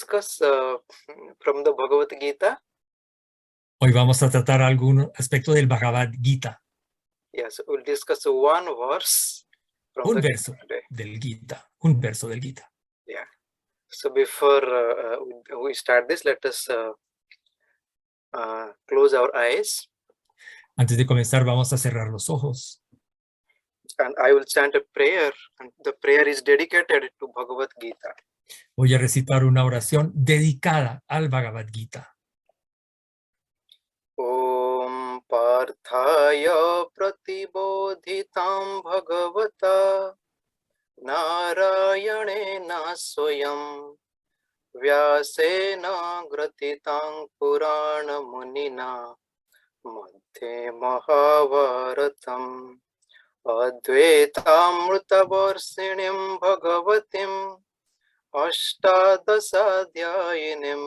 discuss from the Bhagavad Gita. Hoy vamos a tratar algún aspecto del Bhagavad Gita, Yes, we'll discuss one verse from un the verso Gita today. del Gita, un verso del Gita. Yeah. So before we start this, let us close our eyes, Antes de comenzar vamos a cerrar los ojos and I will chant a prayer, and the prayer is dedicated to Bhagavad Gita. voy a recitar una oración dedicada al Bhagavad Gita. Om Parthaya Pratibodhitam Bhagavata Narayanena Swayam Vyasena Gratitam Purana Munina Madhye Mahavaratam Advaitamritavarsinim Bhagavatim Ashtadasadhyayinim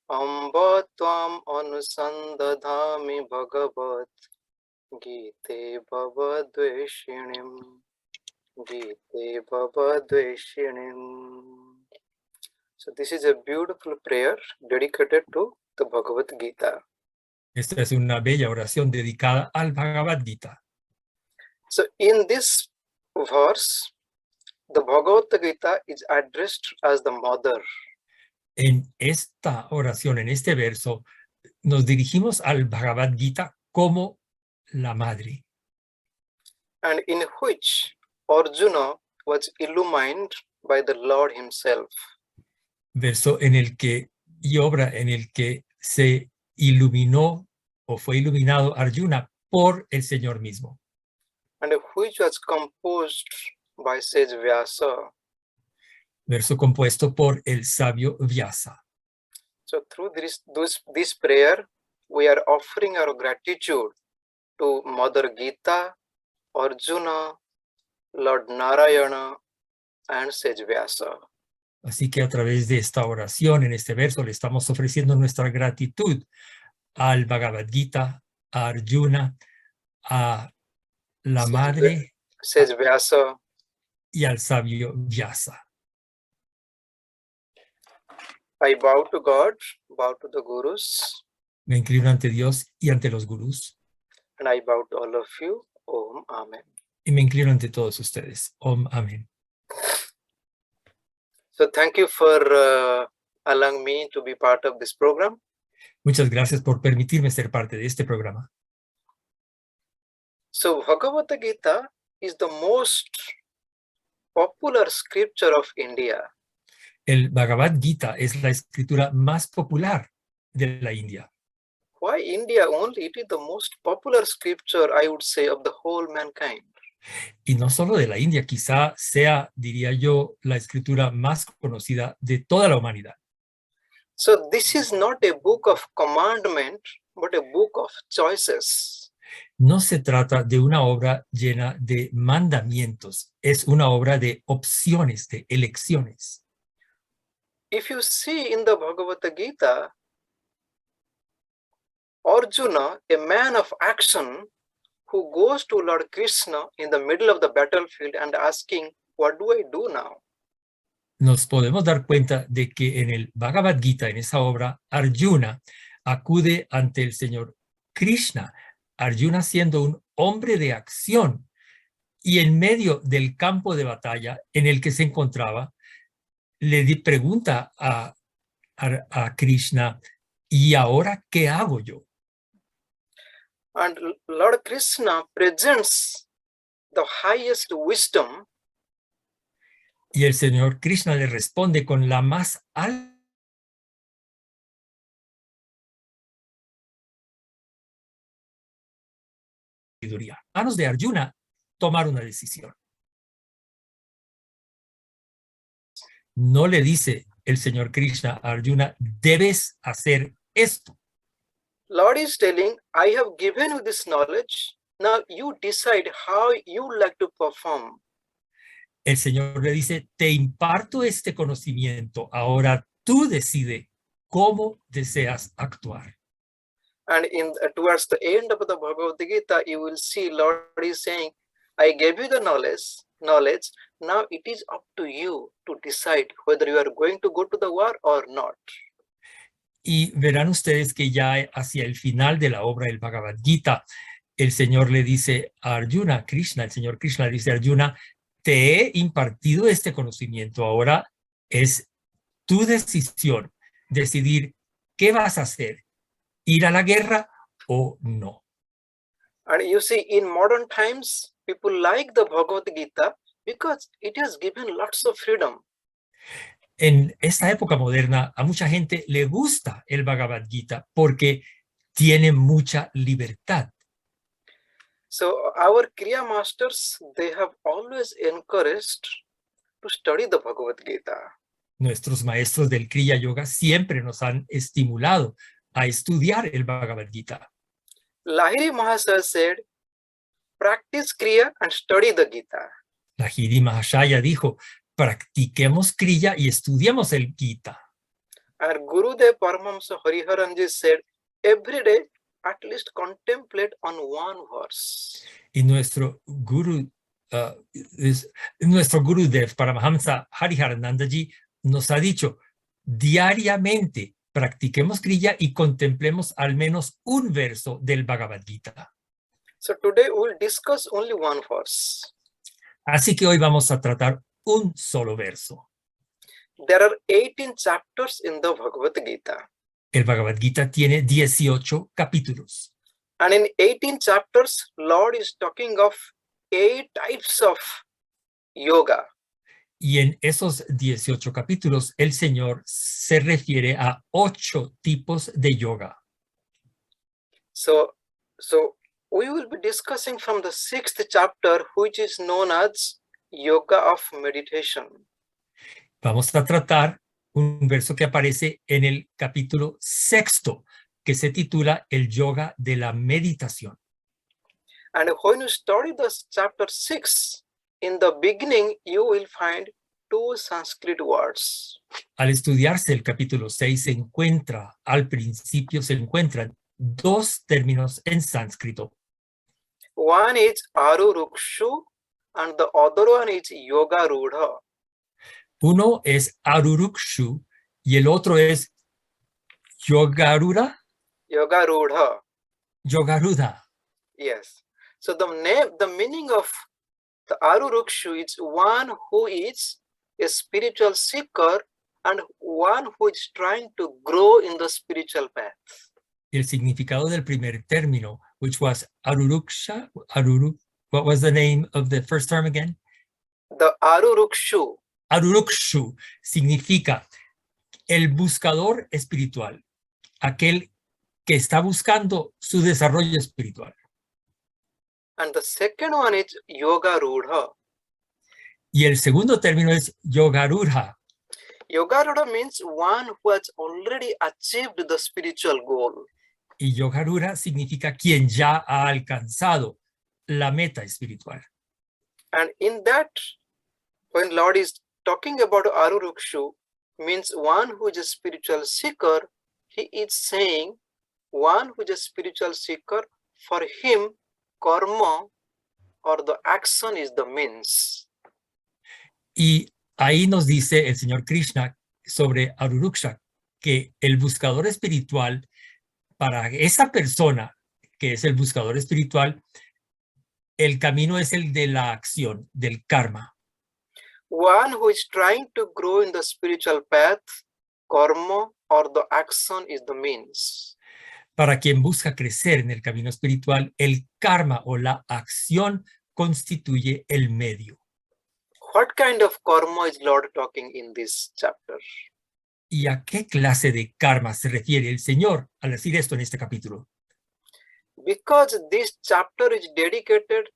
Amba Tvam Anusandadhami Bhagavat Gite Bhavadveshinim Gite Bhavadveshinim. So this is a beautiful prayer dedicated to the Bhagavad Gita. Esta es una bella oración dedicada al Bhagavad Gita. So in this verse, the Bhagavad Gita is addressed as the mother. En esta oración, en este verso, nos dirigimos al Bhagavad Gita como la madre, And in which Arjuna was illumined by the Lord himself. verso en el que y obra en el que se iluminó o fue iluminado Arjuna por el Señor mismo, And which was composed by sage Vyasa. verso compuesto por el sabio Vyasa. So through this prayer, we are offering our gratitude to Mother Gita, Arjuna, Lord Narayana, and sage Vyasa. Así que a través de esta oración, en este verso, le estamos ofreciendo nuestra gratitud al Bhagavad Gita, a Arjuna, a la madre Sage Vyasa. y al sabio Vyasa. I bow to God, bow to the Gurus, Me inclino ante Dios y ante los gurús, and I bow to all of you. Om Amen. y me inclino ante todos ustedes. Om Amén. So thank you for allowing me to be part of this program. Muchas gracias por permitirme ser parte de este programa. So Bhagavad Gita is the most popular scripture of India. El Bhagavad Gita es la escritura más popular de la India. Why India only? It is the most popular scripture, I would say, of the whole mankind. Y no solo de la India, quizá sea, diría yo, la escritura más conocida de toda la humanidad. So this is not a book of commandment, but a book of choices. No se trata de una obra llena de mandamientos, es una obra de opciones, de elecciones. If you see in the Bhagavad Gita, Arjuna, a man of action, who goes to Lord Krishna in the middle of the battlefield and asking, what do I do now? Nos podemos dar cuenta de que en el Bhagavad Gita, en esa obra, Arjuna acude ante el Señor Krishna, Arjuna siendo un hombre de acción, y en medio del campo de batalla en el que se encontraba, le pregunta a Krishna, ¿y ahora qué hago yo? And Lord Krishna presents the highest wisdom. Y el Señor Krishna le responde con la más alta sabiduría. Manos de Arjuna tomar una decisión. No le dice el Señor Krishna a Arjuna, debes hacer esto. Lord is telling, I have given you this knowledge. Now you decide how you like to perform. El Señor le dice, te imparto este conocimiento, ahora tú decide cómo deseas actuar. And towards the end of the Bhagavad Gita, you will see Lord is saying, I gave you the knowledge. now it is up to you to decide whether you are going to go to the war or not. Y verán ustedes que ya hacia el final de la obra del Bhagavad Gita, el Señor le dice a Arjuna, Krishna, el Señor Krishna le dice a Arjuna, te he impartido este conocimiento, ahora es tu decisión decidir qué vas a hacer, ir a la guerra o no. And you see, in modern times, people like the Bhagavad Gita because it has given lots of freedom. En esta época moderna, a mucha gente le gusta el Bhagavad Gita porque tiene mucha libertad. So our Kriya masters, they have always encouraged to study the Bhagavad Gita. Nuestros maestros del Kriya Yoga siempre nos han estimulado a estudiar el Bhagavad Gita. Lahiri Mahasaya said, practice Kriya and study the Gita. Lahiri Mahashaya dijo, practiquemos Kriya y estudiemos el Gita. And Gurudev Paramahamsa Hariharanji said, every day at least contemplate on one verse. Y nuestro Gurudev Paramahamsa Hariharananda ji nos ha dicho, diariamente practiquemos Kriya y contemplemos al menos un verso del Bhagavad Gita. So today we'll discuss only one verse. Así que hoy vamos a tratar un solo verso. There are 18 chapters in the Bhagavad Gita. El Bhagavad Gita tiene 18 capítulos. And in 18 chapters, Lord is talking of 8 types of yoga. Y en esos 18 capítulos, el Señor se refiere a 8 tipos de yoga. So we will be discussing from the 6th chapter, which is known as Yoga of Meditation. Vamos a tratar un verso que aparece en el capítulo 6, que se titula El Yoga de la Meditación. And when you study this chapter 6, in the beginning, you will find 2 Sanskrit words. Al estudiarse el capítulo 6 al principio se encuentran 2 términos en sánscrito. One is Arurukshu and the other one is Yoga Rudha. Uno es Arurukshu y el otro es Yogarudha. Yoga Rudha. Yogarudha. Yes. So the meaning of the Arurukshu is one who is a spiritual seeker and one who is trying to grow in the spiritual path. El significado del primer término, which was Aruruksha, what was the name of the first term again? The Arurukshu. Arurukshu significa el buscador espiritual, aquel que está buscando su desarrollo espiritual. And the second one is Yoga Rudha. Y el segundo término es Yogarudha. Yoga Rudha means one who has already achieved the spiritual goal. Y Yogarudha significa quien ya ha alcanzado la meta espiritual. And in that, when Lord is talking about Arurukshu, means one who is a spiritual seeker, he is saying one who is a spiritual seeker, for him, karma or the action is the means. Y ahí nos dice el Señor Krishna sobre Aruruksha, que el buscador espiritual, para esa persona que es el buscador espiritual, el camino es el de la acción, del karma. One who is trying to grow in the spiritual path, karma or the action is the means. Para quien busca crecer en el camino espiritual, el karma o la acción constituye el medio. What kind of karma is Lord talking in this chapter? ¿Y a qué clase de karma se refiere el Señor al decir esto en este capítulo? Because this chapter is dedicated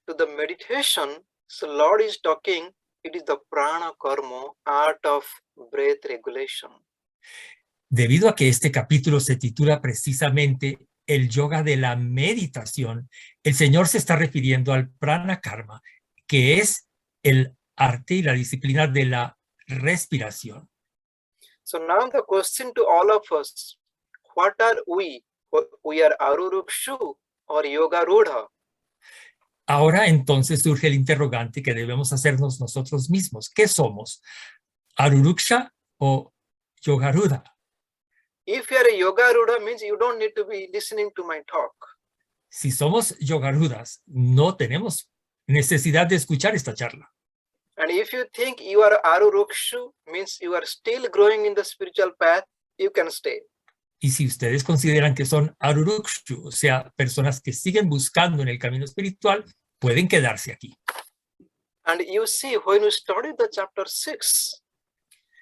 to the meditation, so Lord is talking, it is the prana karma, art of breath regulation. Debido a que este capítulo se titula precisamente el yoga de la meditación, el Señor se está refiriendo al prana karma, que es el arte y la disciplina de la respiración. So now the question to all of us, what are we? We are Arurukshu or Yoga Rudha? Ahora entonces surge el interrogante que debemos hacernos nosotros mismos. ¿Qué somos? ¿Aruruksha o Yogaruda? If you are a yoga ruda, means you don't need to be listening to my talk. Si somos Yogarudas, no tenemos necesidad de escuchar esta charla. And if you think you are arurukshu, means you are still growing in the spiritual path, you can stay. Y si ustedes consideran que son Arurukshu, o sea, personas que siguen buscando en el camino espiritual, pueden quedarse aquí. And you see, when we study the chapter 6,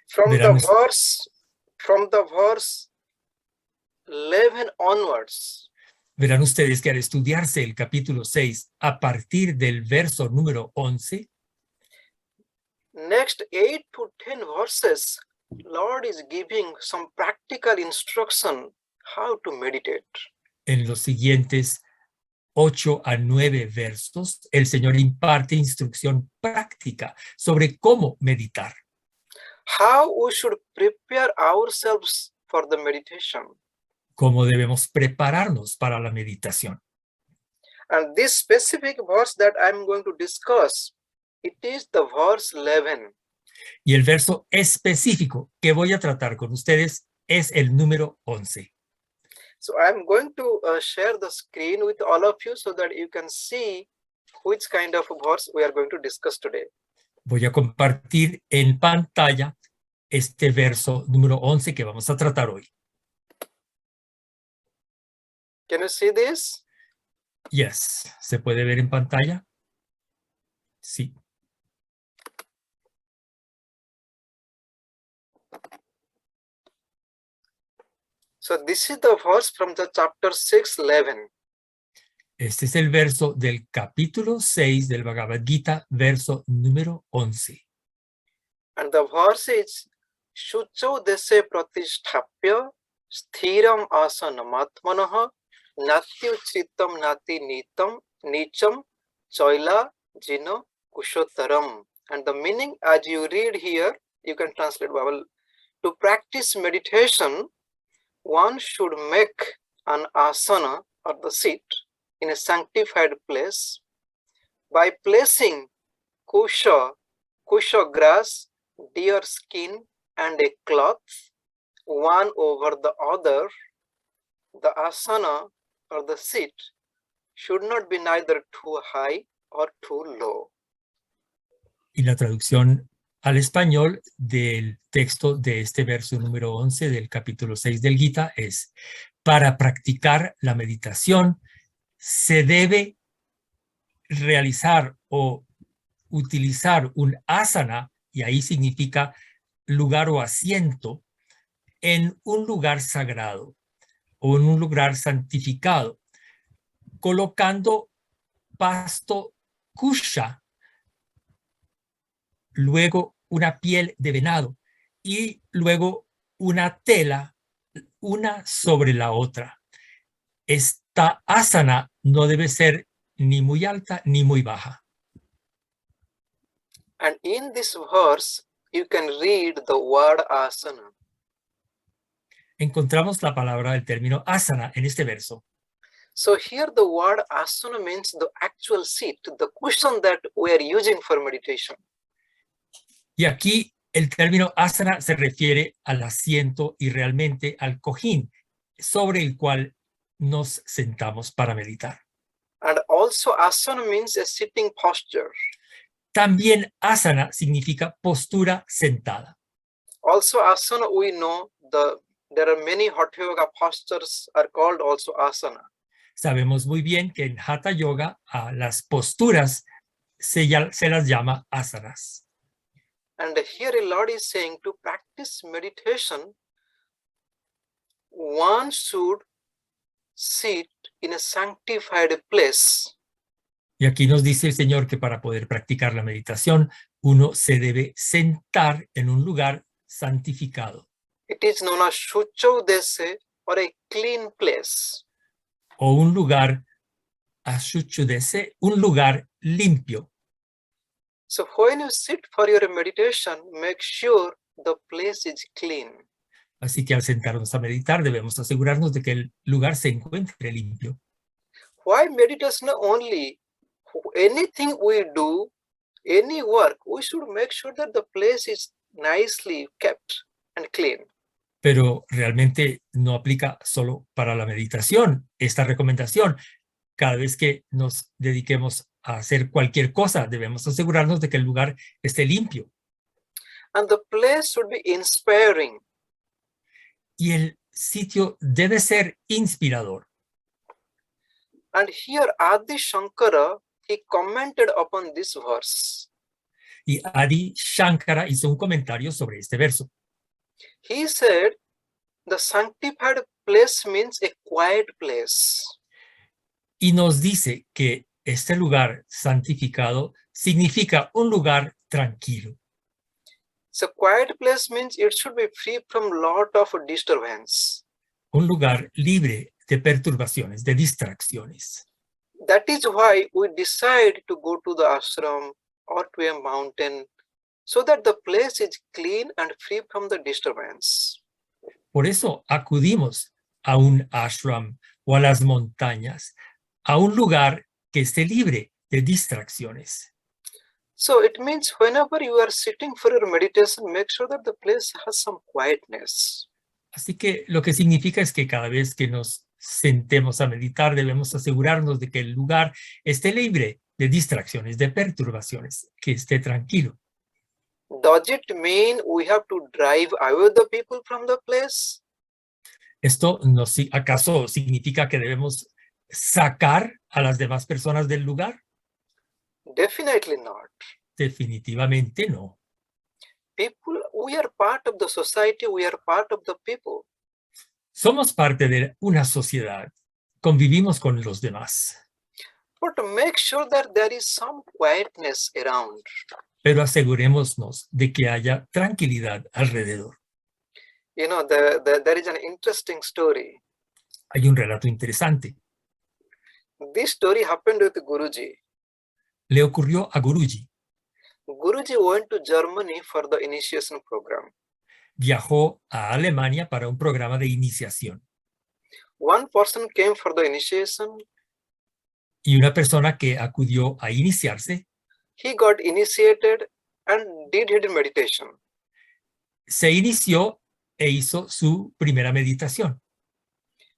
from Verán, the verse 11 onwards, verán ustedes que al estudiarse el capítulo 6, a partir del verso número 11, next 8 to 10 verses, Lord is giving some practical instruction how to meditate. en los siguientes 8 a 9 versos, el Señor imparte instrucción práctica sobre cómo meditar. How we should prepare ourselves for the meditation. Cómo debemos prepararnos para la meditación. And this specific verse that I'm going to discuss, it is the verse 11. Y el verso específico que voy a tratar con ustedes es el número 11. So I'm going to share the screen with all of you so that you can see which kind of verse we are going to discuss today. Voy a compartir en pantalla este verso número 11 que vamos a tratar hoy. Can you see this? Yes, ¿se puede ver en pantalla? Sí. So this is the verse from the chapter 6, 11. Este es el verso del capítulo 6 del Bhagavad Gita, verso número 11. And the verse is Shucho dese pratisthapya sthiram asanamatmanaha natyuchitam nati nitam nicham choila jino kushotaram. And the meaning, as you read here, you can translate Bible. To practice meditation, one should make an asana or the seat in a sanctified place by placing kusha grass, deer skin, and a cloth, one over the other. The asana or the seat should not be neither too high or too low. Y la traducción al español del texto de este verso número 11 del capítulo 6 del Gita es: para practicar la meditación se debe realizar o utilizar un asana, y ahí significa lugar o asiento, en un lugar sagrado o en un lugar santificado, colocando pasto kusha, luego una piel de venado y luego una tela, una sobre la otra. Esta asana no debe ser ni muy alta ni muy baja. And in this verse, you can read the word asana. Encontramos la palabra, el término asana en este verso. So here the word asana means the actual seat, the cushion that we are using for meditation. Y aquí el término asana se refiere al asiento y realmente al cojín sobre el cual nos sentamos para meditar. And also asana means a sitting posture. También asana significa postura sentada. Also asana, we know there are many Hatha Yoga postures are called also asana. Sabemos muy bien que en Hatha Yoga a las posturas se las llama asanas. And here the Lord is saying to practice meditation, one should sit in a sanctified place. Y aquí nos dice el Señor que para poder practicar la meditación, uno se debe sentar en un lugar santificado. It is known as Shucho Dese, or a clean place. O un lugar, ashuchudese, un lugar limpio. So when you sit for your meditation, make sure the place is clean. Así que al sentarnos a meditar debemos asegurarnos de que el lugar se encuentre limpio. Why meditation only anything we do, any work, we should make sure that the place is nicely kept and clean. Pero realmente no aplica solo para la meditación esta recomendación. Cada vez que nos dediquemos a hacer cualquier cosa, debemos asegurarnos de que el lugar esté limpio. And the place should be inspiring. Y el sitio debe ser inspirador. And here Adi Shankara, he commented upon this verse. Y Adi Shankara hizo un comentario sobre este verso. He said, the sanctified place means a quiet place. Y nos dice que este lugar santificado significa un lugar tranquilo. So quiet place means it should be free from lot of disturbance. Un lugar libre de perturbaciones, de distracciones. That is why we decide to go to the ashram or to a mountain so that the place is clean and free from the disturbance. Por eso acudimos a un ashram o a las montañas, a un lugar que esté libre de distracciones. So it means whenever you are sitting for your meditation, make sure that the place has some quietness. Así que lo que significa es que cada vez que nos sentemos a meditar, debemos asegurarnos de que el lugar esté libre de distracciones, de perturbaciones, que esté tranquilo. Does it mean we have to drive away the people from the place? ¿Esto no, acaso significa que debemos sacar a las demás personas del lugar? Definitely not. Definitivamente no. People, we are part of the society, we are part of the people. Somos parte de una sociedad, convivimos con los demás. But make sure that there is some quietness around. Pero asegurémonos de que haya tranquilidad alrededor. You know, there is an interesting story. Hay un relato interesante. This story happened with Guruji. Le ocurrió a Guruji. Guruji went to Germany for the initiation program. Viajó a Alemania para un programa de iniciación. One person came for the initiation. Y una persona que acudió a iniciarse, He got initiated and did his meditation. se inició e hizo su primera meditación.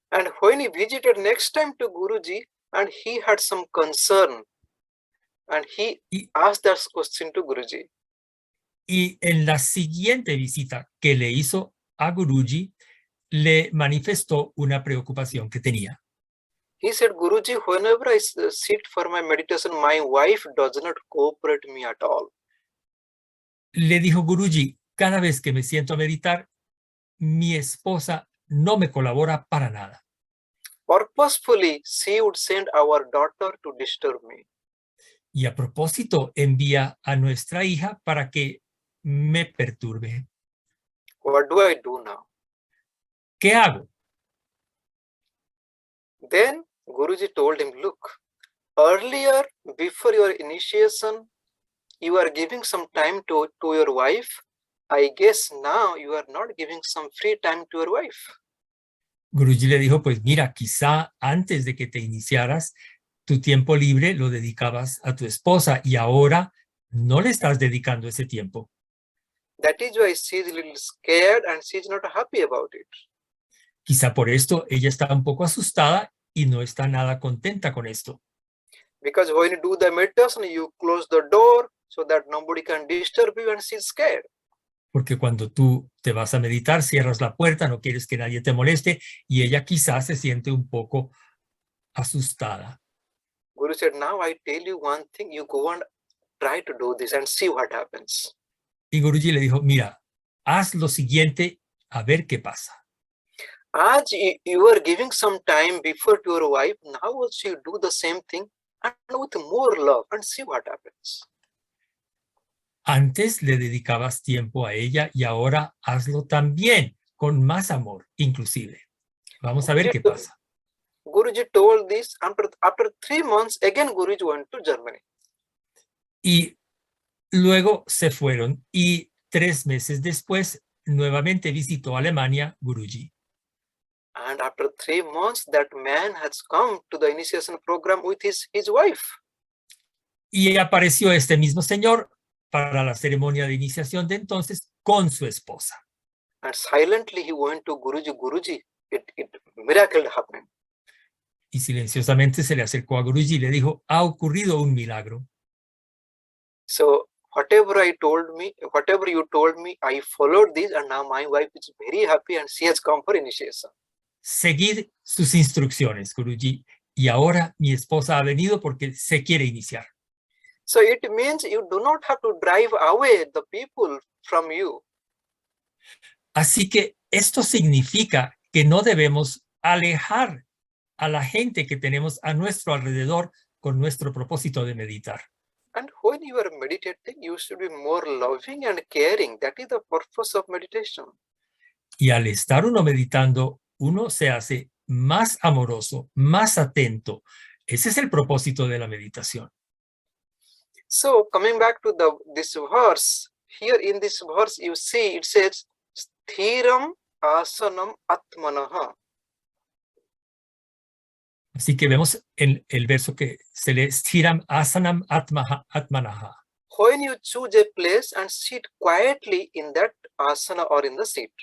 And when he visited next time to Guruji, and he had some concern, and he asked that question to Guruji. Y en la siguiente visita que le hizo a Guruji, le manifestó una preocupación que tenía. He said, Guruji, whenever I sit for my meditation, my wife does not cooperate me at all. Le dijo Guruji, cada vez que me siento a meditar, mi esposa no me colabora para nada. Purposefully, she would send our daughter to disturb me. Y a propósito, envía a nuestra hija para que me perturbe. What do I do now? ¿Qué hago? Then Guruji told him, look, earlier, before your initiation, you are giving some time to your wife. I guess now you are not giving some free time to your wife. Guruji le dijo, pues mira, quizá antes de que te iniciaras, tu tiempo libre lo dedicabas a tu esposa y ahora no le estás dedicando ese tiempo. That is why she is a little scared and she is not happy about it. Quizá por esto ella está un poco asustada y no está nada contenta con esto. Because when you do the meditation, you close the door so that nobody can disturb you and she is scared. Porque cuando tú te vas a meditar, cierras la puerta, no quieres que nadie te moleste y ella quizás se siente un poco asustada. Guru said, now I tell you one thing, you go and try to do this and see what happens. Y Guruji le dijo, mira, haz lo siguiente a ver qué pasa. As you are giving some time before to your wife, now also you do the same thing and with more love and see what happens. Antes le dedicabas tiempo a ella y ahora hazlo también, con más amor, inclusive. Vamos a ver qué pasa. Guruji told this, after 3 months, again Guruji went to Germany. Y luego se fueron y 3 meses después nuevamente visitó Alemania Guruji. And after 3 months, that man has come to the initiation program with his wife. Y apareció este mismo señor para la ceremonia de iniciación de entonces con su esposa. And silently he went to Guruji. Guruji, miracle happened. Y silenciosamente se le acercó a Guruji y le dijo, ha ocurrido un milagro. So whatever you told me, I followed this, and now my wife is very happy and she has come for initiation. Seguid sus instrucciones, Guruji. Y ahora mi esposa ha venido porque se quiere iniciar. So it means you do not have to drive away the people from you. Así que esto significa que no debemos alejar a la gente que tenemos a nuestro alrededor con nuestro propósito de meditar. And when you are meditating, you should be more loving and caring. That is the purpose of meditation. Y al estar uno meditando, uno se hace más amoroso, más atento. Ese es el propósito de la meditación. So coming back to this verse, here in this verse you see it says Sthiram asanam atmanaha. Así que vemos el verso que se lee Sthiram asanam atmanaha. When you choose a place and sit quietly in that asana or in the seat.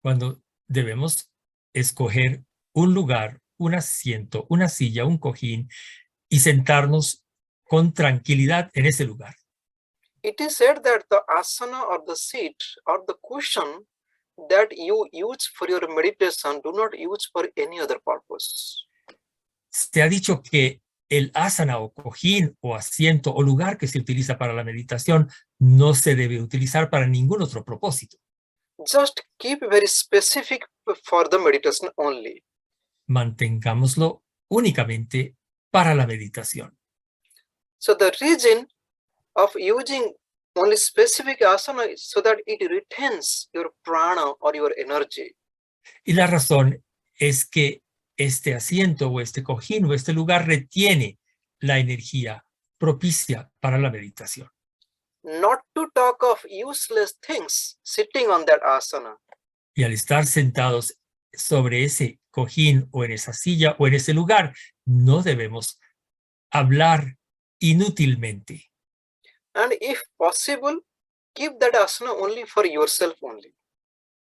Cuando debemos escoger un lugar, un asiento, una silla, un cojín y sentarnos con tranquilidad en ese lugar. It is said that the asana or the seat or the cushion that you use for your meditation do not use for any other purpose. Se ha dicho que el asana o cojín o asiento o lugar que se utiliza para la meditación no se debe utilizar para ningún otro propósito. Just keep very specific for the meditation only. Mantengámoslo únicamente para la meditación. So the reason of using only specific asana is so that it retains your prana or your energy. Y la razón es que este asiento o este cojín o este lugar retiene la energía propicia para la meditación. Not to talk of useless things sitting on that asana. Y al estar sentados sobre ese cojín o en esa silla o en ese lugar, no debemos hablar inútilmente. And if possible, keep that asana only for yourself only.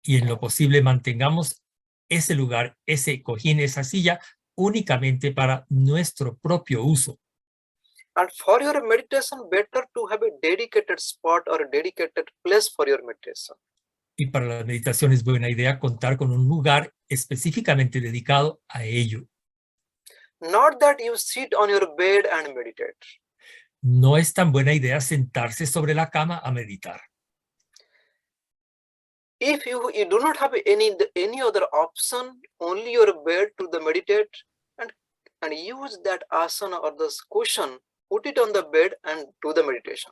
Y en lo posible mantengamos ese lugar, ese cojín, esa silla, únicamente para nuestro propio uso. And for your meditation, better to have a dedicated spot or a dedicated place for your meditation. Y para la meditación es buena idea contar con un lugar específicamente dedicado a ello. Not that you sit on your bed and meditate. No es tan buena idea sentarse sobre la cama a meditar. If you do not have any other option, only your bed to the meditate, and use that asana or the cushion, put it on the bed and do the meditation.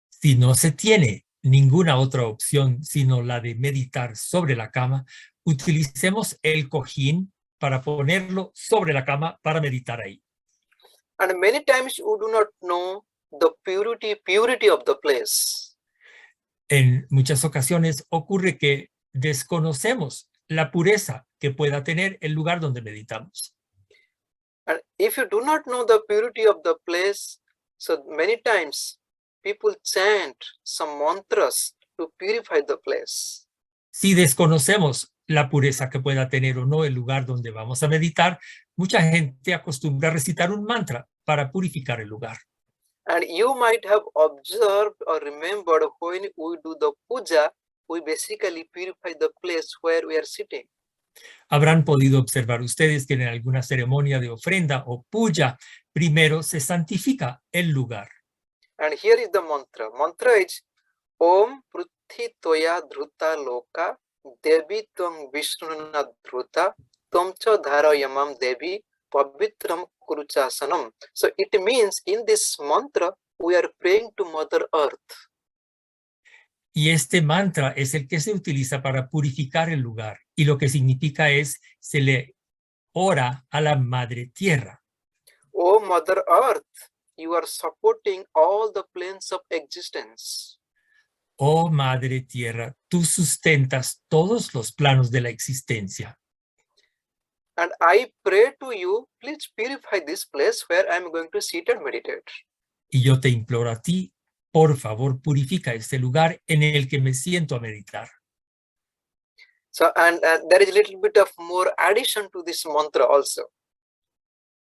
Si no se tiene ninguna otra opción sino la de meditar sobre la cama, utilicemos el cojín para ponerlo sobre la cama para meditar ahí. And many times you do not know the purity of the place. En muchas ocasiones ocurre que desconocemos la pureza que pueda tener el lugar donde meditamos. And if you do not know the purity of the place, so many times people chant some mantras to purify the place. Si desconocemos la pureza que pueda tener o no el lugar donde vamos a meditar, mucha gente acostumbra a recitar un mantra para purificar el lugar. And you might have observed or remembered when we do the puja, we basically purify the place where we are sitting. Habrán podido observar ustedes que en alguna ceremonia de ofrenda o puya, primero se santifica el lugar. And here is the mantra. Mantra is Om Pruthi Toya Dhruta Loka Devi Tvam Vishnuna Dhruta Tomcha Dhara Yamam Devi Pavitram Kuruchasanam. So it means in this mantra we are praying to Mother Earth. Y este mantra es el que se utiliza para purificar el lugar. Y lo que significa es, se le ora a la Madre Tierra. Oh Mother Earth, you are supporting all the planes of existence. Oh Madre Tierra, tú sustentas todos los planos de la existencia. And I pray to you, please purify this place where I am going to sit and meditate. Y yo te imploro a ti, por favor, purifica este lugar en el que me siento a meditar. So, and there is a little bit of more addition to this mantra also.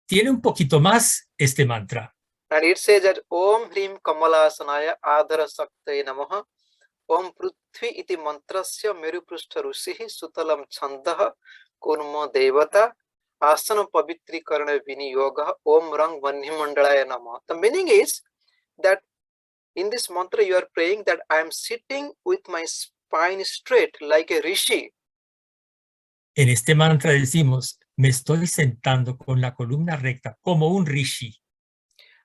Tiene un poquito más este mantra. And it says that Om Hrim Kamalasanaya Adhara Saktaya Namaha Om Prithvi iti mantrasya Meruprushta Rushihi Sutalam Chandaha Kurma Devata Asana Pavitrikarana Viniyoga Om Rang Vanhimandalaya Namaha. The meaning is that in this mantra you are praying that I am sitting with my spine straight like a rishi. En este mantra decimos, me estoy sentando con la columna recta como un rishi.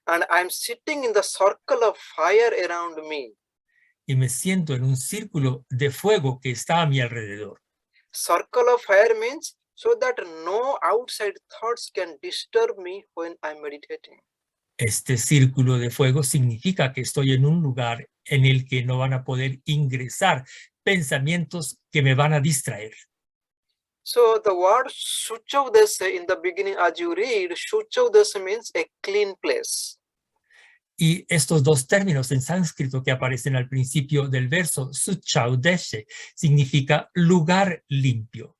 And I am sitting in the circle of fire around me. Y me siento en un círculo de fuego que está a mi alrededor. Circle of fire means so that no outside thoughts can disturb me when I'm meditating. Este círculo de fuego significa que estoy en un lugar en el que no van a poder ingresar pensamientos que me van a distraer. So the word Shuchaudasa in the beginning, as you read, Shuchaudasa means a clean place. Y estos dos términos en sánscrito que aparecen al principio del verso, Suchaudeshe, significa lugar limpio.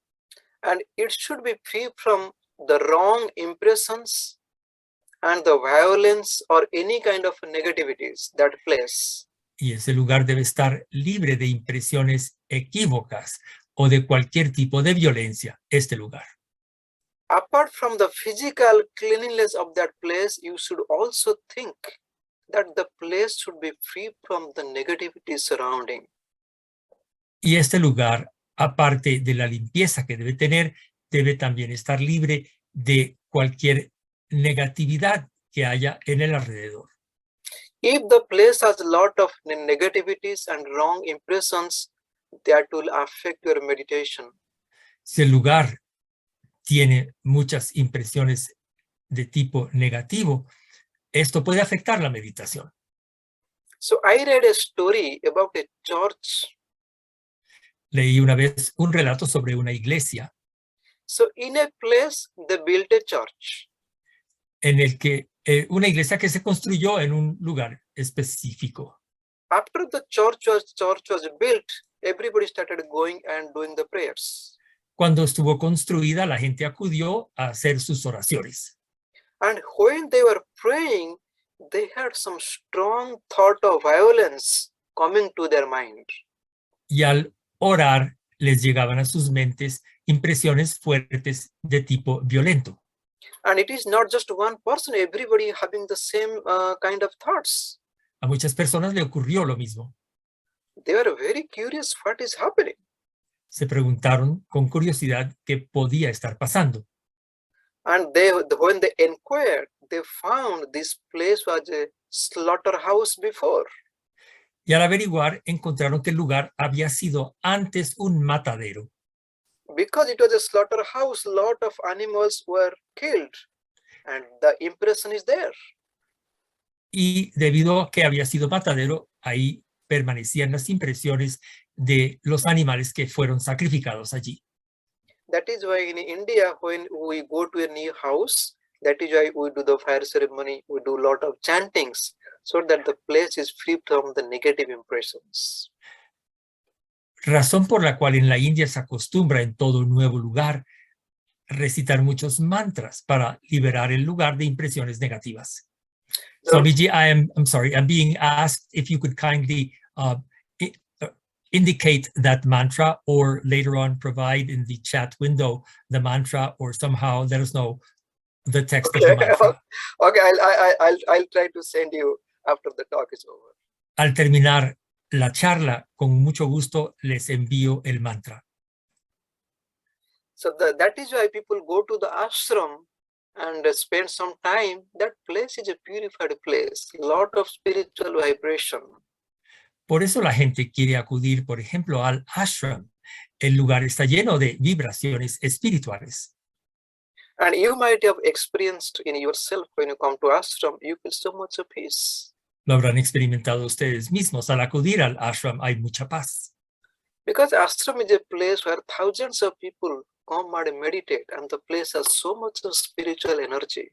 And it should be free from the wrong impressions and the violence or any kind of negativities, that place. Y ese lugar debe estar libre de impresiones equívocas o de cualquier tipo de violencia, este lugar. Apart from the physical cleanliness of that place, you should also think that the place should be free from the negativity surrounding. Y este lugar, aparte de la limpieza que debe tener, debe también estar libre de cualquier negatividad que haya en el alrededor. If the place has a lot of negativities and wrong impressions, that will affect your meditation. Si el lugar tiene muchas impresiones de tipo negativo, esto puede afectar la meditación. So I read a story about a church. Leí una vez un relato sobre una iglesia So in a place, they built a church. en el que una iglesia que se construyó en un lugar específico. After the church was built, everybody started going and doing the prayers. Cuando estuvo construida, la gente acudió a hacer sus oraciones. And when they were praying, they had some strong thought of violence coming to their mind. Y al orar, les llegaban a sus mentes impresiones fuertes de tipo violento. And it is not just one person, everybody having the same kind of thoughts. A muchas personas le ocurrió lo mismo. They were very curious what is happening. Se preguntaron con curiosidad qué podía estar pasando. And when they inquired, they found this place was a slaughterhouse before. Y al averiguar, encontraron que el lugar había sido antes un matadero. Because it was a slaughterhouse, a lot of animals were killed. And the impression is there. Y debido a que había sido matadero, ahí permanecían las impresiones de los animales que fueron sacrificados allí. That is why in India, when we go to a new house, that is why we do the fire ceremony, we do a lot of chantings, so that the place is free from the negative impressions. Razón por la cual en la India se acostumbra en todo nuevo lugar recitar muchos mantras para liberar el lugar de impresiones negativas. Swamiji, I'm sorry, I'm being asked if you could kindly indicate that mantra, or later on provide in the chat window the mantra, or somehow let us know the text of the mantra. Okay, I'll try to send you after the talk is over. Al terminar la charla, con mucho gusto les envío el mantra. So that is why people go to the ashram and spend some time. That place is a purified place, lot of spiritual vibration. Por eso la gente quiere acudir, por ejemplo, al ashram. El lugar está lleno de vibraciones espirituales. And you might have experienced in yourself when you come to ashram, you feel so much of peace. Lo habrán experimentado ustedes mismos. Al acudir al ashram hay mucha paz. Because ashram is a place where thousands of people come and meditate, and the place has so much of spiritual energy.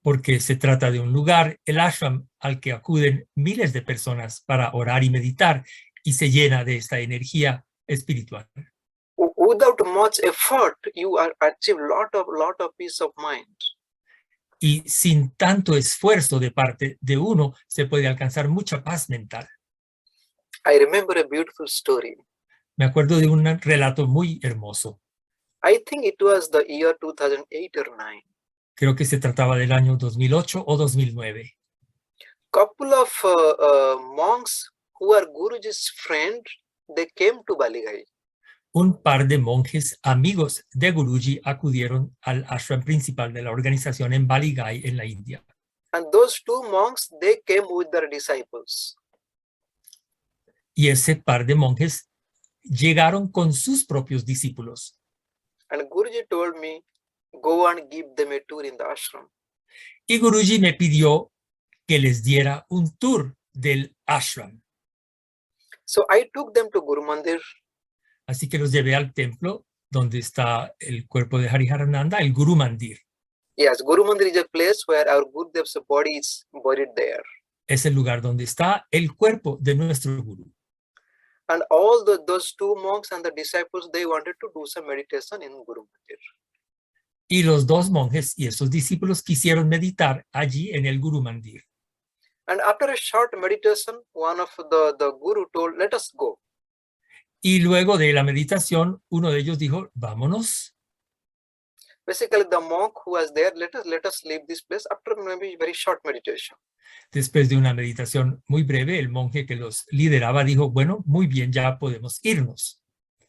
porque se trata de un lugar, el ashram, al que acuden miles de personas para orar y meditar, y se llena de esta energía espiritual. Without much effort, you achieve lot of peace of mind. Y sin tanto esfuerzo de parte de uno, se puede alcanzar mucha paz mental. I remember a beautiful story. Me acuerdo de un relato muy hermoso. I think it was the year 2008 or 9. Creo que se trataba del año 2008 o 2009. Couple of monks who are Guruji's friend, they came to Baligai. Un par de monjes amigos de Guruji acudieron al ashram principal de la organización en Baligai, en la India. And those two monks, they came with their disciples. Y ese par de monjes llegaron con sus propios discípulos. And Guruji told me, go and give them a tour in the ashram. Y Guruji me pidió que les diera un tour del ashram. So I took them to Guru Mandir. Así que los llevé al templo donde está el cuerpo de Vairagyananda, el Guru Mandir. Yes, Guru Mandir is a place where our Gurudev's body is buried there. Es el lugar donde está el cuerpo de nuestro Guru. And all those two monks and the disciples, they wanted to do some meditation in Guru Mandir. Y los dos monjes y esos discípulos quisieron meditar allí en el Guru Mandir. And after a short meditation, one of the Guru told, let us go. Y luego de la meditación, uno de ellos dijo, vámonos. Basically, the monk who was there, let us leave this place after maybe very short meditation. Después de una meditación muy breve, el monje que los lideraba dijo, bueno, muy bien, ya podemos irnos.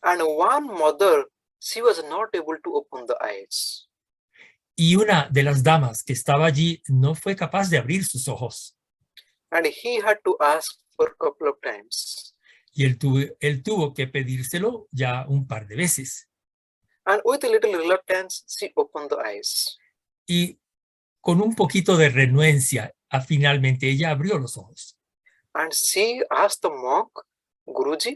And one mother, she was not able to open the eyes. Y una de las damas que estaba allí no fue capaz de abrir sus ojos. And he had to ask for a couple of times. Y él tuvo que pedírselo ya un par de veces. And with a little reluctance, she opened the eyes. Y con un poquito de renuencia, finalmente ella abrió los ojos. And she asked the monk, Guruji,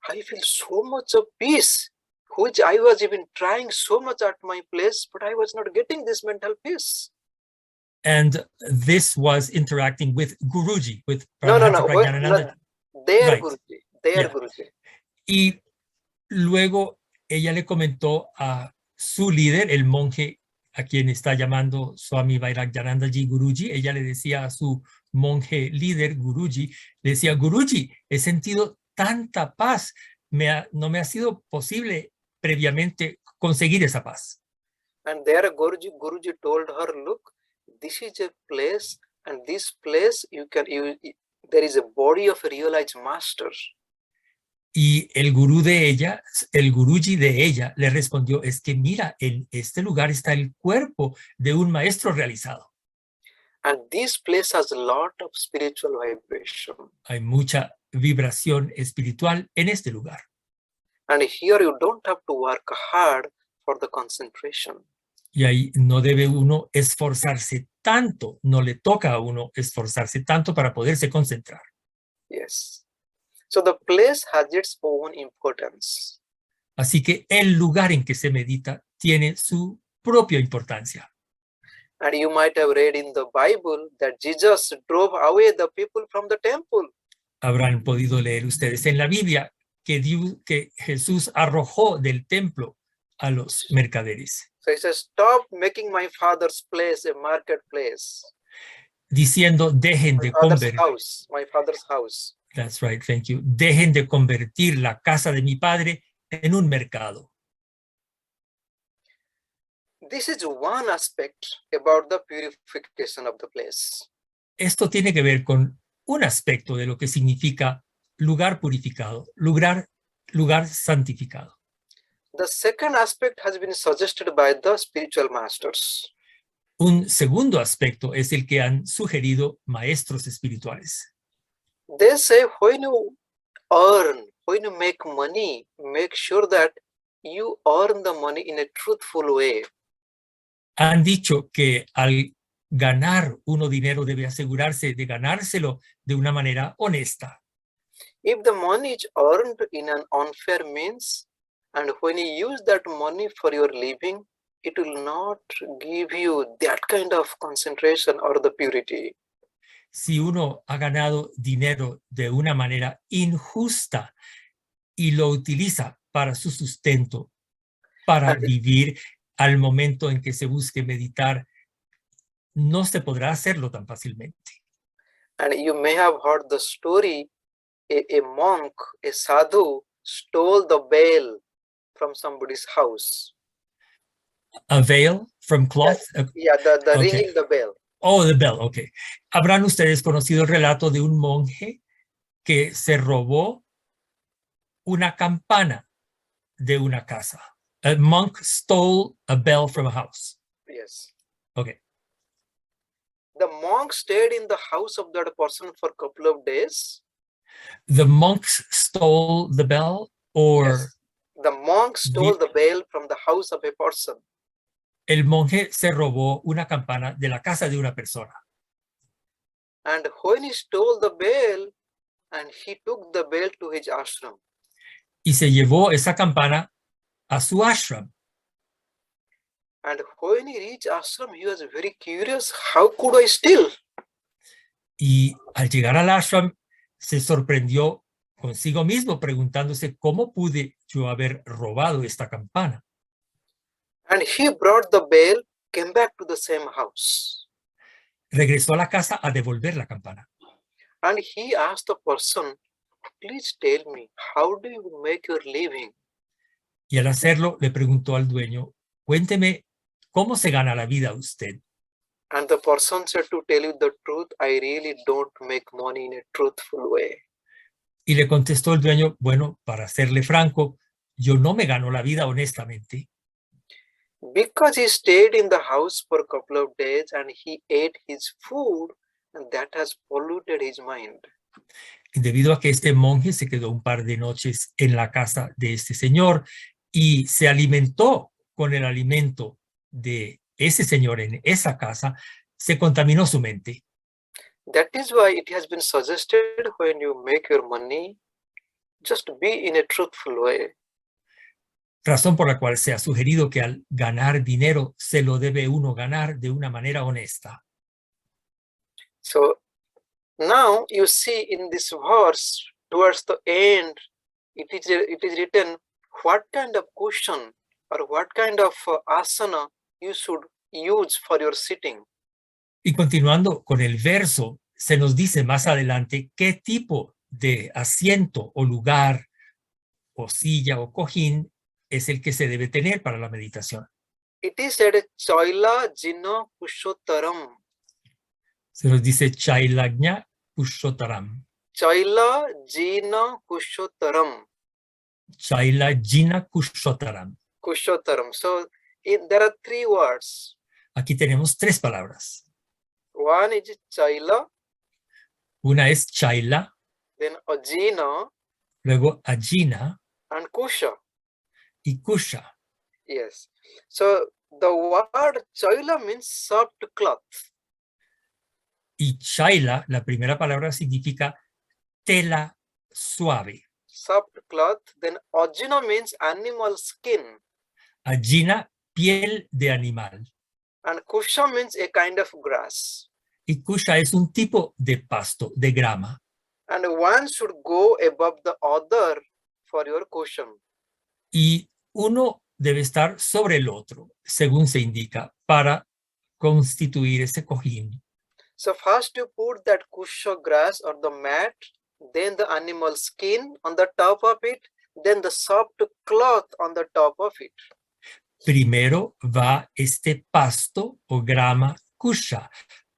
I feel so much of peace, which I was even trying so much at my place, but I was not getting this mental peace. And this was interacting with Guruji, with No, Vairagyananda. their Right. Guruji, their Yeah. Guruji. Y luego ella le comentó a su líder, el monje a quien está llamando Swami Vairagyananda Ji Guruji, ella le decía a su monje líder Guruji, le decía, Guruji, he sentido tanta paz, no me ha sido posible previamente conseguir esa paz. And there Guruji told her, look, this is a place, and this place there is a body of a realized master. Y el gurú de ella, el guruji de ella, le respondió, es que mira, en este lugar está el cuerpo de un maestro realizado. And this place has a lot of spiritual vibration. Hay mucha vibración espiritual en este lugar. And here you don't have to work hard for the concentration. Y ahí no debe uno esforzarse tanto, no le toca a uno esforzarse tanto para poderse concentrar. Yes. So the place has its own importance. Así que el lugar en que se medita tiene su propia importancia. And you might have read in the Bible that Jesus drove away the people from the temple. Habrán podido leer ustedes en la Biblia que Jesús arrojó del templo a los mercaderes. So he says, stop making my father's place a marketplace. Diciendo, dejen de convertir. My father's house. That's right, thank you. Dejen de convertir la casa de mi padre en un mercado. This is one aspect about the purification of the place. Esto tiene que ver con un aspecto de lo que significa lugar purificado, lugar santificado. The second aspect has been suggested by the spiritual masters. Un segundo aspecto es el que han sugerido maestros espirituales. They say when you make money, make sure that you earn the money in a truthful way. Han dicho que al ganar uno dinero debe asegurarse de ganárselo de una manera honesta. If the money is earned in an unfair means, and when you use that money for your living, it will not give you that kind of concentration or the purity. Si uno ha ganado dinero de una manera injusta y lo utiliza para su sustento, para And, vivir al momento en que se busque meditar, no se podrá hacerlo tan fácilmente. and you may have heard the story, a monk, a sadhu, stole the bell from somebody's house. A veil from cloth. Yeah, the Okay. ringing the bell. Oh, the bell, ok. ¿Habrán ustedes conocido el relato de un monje que se robó una campana de una casa? A monk stole a bell from a house. Yes. Okay. The monk stayed in the house of that person for a couple of days. The monks stole the bell, or Yes. The monk stole the bell from the house of a person. el monje se robó una campana de la casa de una persona. And when he stole the bell, and he took the bell to his ashram. Y se llevó esa campana a su ashram. And when he reached ashram, he was very curious. How could I steal? Y al llegar al ashram, se sorprendió consigo mismo preguntándose cómo pude yo haber robado esta campana. And he brought the bell, came back to the same house. Regresó a la casa a devolver la campana. And he asked the person, please tell me, how do you make your living? Y al hacerlo, le preguntó al dueño, cuénteme, ¿cómo se gana la vida usted? And the person said, to tell you the truth, I really don't make money in a truthful way. Y le contestó el dueño, bueno, para serle franco, yo no me gano la vida honestamente. Because he stayed in the house for a couple of days and he ate his food, and that has polluted his mind. Y debido a que este monje se quedó un par de noches en la casa de este señor y se alimentó con el alimento de ese señor en esa casa, se contaminó su mente. That is why it has been suggested when you make your money, just be in a truthful way. Razón por la cual se ha sugerido que al ganar dinero se lo debe uno ganar de una manera honesta. So now you see in this verse, towards the end, it is written what kind of cushion or what kind of asana you should use for your sitting. Y continuando con el verso, se nos dice más adelante qué tipo de asiento o lugar o silla o cojín es el que se debe tener para la meditación. It is said Chaila Jina Kushotaram. Se nos dice Chailagna Kushotaram. Chaila Jina Kushotaram. Chaila Jina Kushotaram. Kushotaram. So there are three words. Aquí tenemos tres palabras. One is Chaila, Una es Chaila, then Ajina, luego Ajina and Kusha. y Kusha. Yes. So the word Chaila means soft cloth. Y Chaila, la primera palabra significa tela suave. Soft cloth. Then Ajina means animal skin. Ajina, piel de animal. And Kusha means a kind of grass. Y Kusha es un tipo de pasto, de grama. And one should go above the other for your cushion. Y uno debe estar sobre el otro, según se indica, para constituir ese cojín. So first you put that kusha grass or the mat, then the animal skin on the top of it, then the soft cloth on the top of it. Primero va este pasto o grama kusha,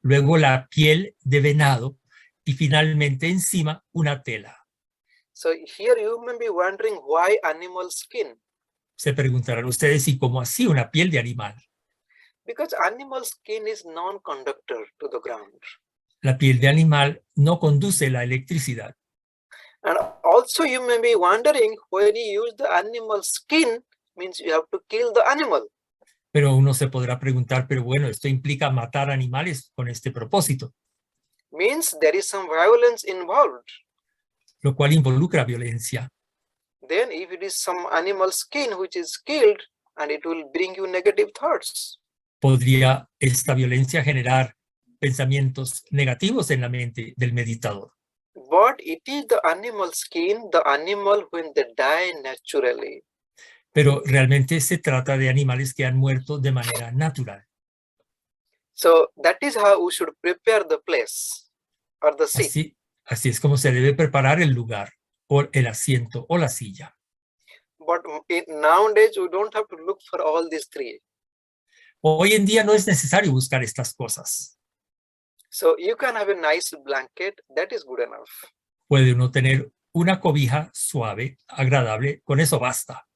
luego la piel de venado y finalmente encima una tela. So here you may be wondering why animal skin? Se preguntarán ustedes, ¿y cómo así una piel de animal? Because animal skin is non-conductor to the ground. La piel de animal no conduce la electricidad. And also you may be wondering when you use the animal skin, means you have to kill the animal. Pero uno se podrá preguntar, pero bueno, esto implica matar animales con este propósito. Means there is some violence involved. Lo cual involucra violencia. Then if it is some animal skin which is killed and it will bring you negative thoughts. Podría esta violencia generar pensamientos negativos en la mente del meditador. But it is the animal skin, the animal when they die naturally. Pero realmente se trata de animales que han muerto de manera natural. So that is how we should prepare the place or the seat. Así es como se debe preparar el lugar, o el asiento, o la silla. But nowadays we don't have to look for all these three. Hoy en día no es necesario buscar estas cosas. So you can have a nice blanket, that is good enough. Puede uno tener una cobija suave, agradable, con eso basta.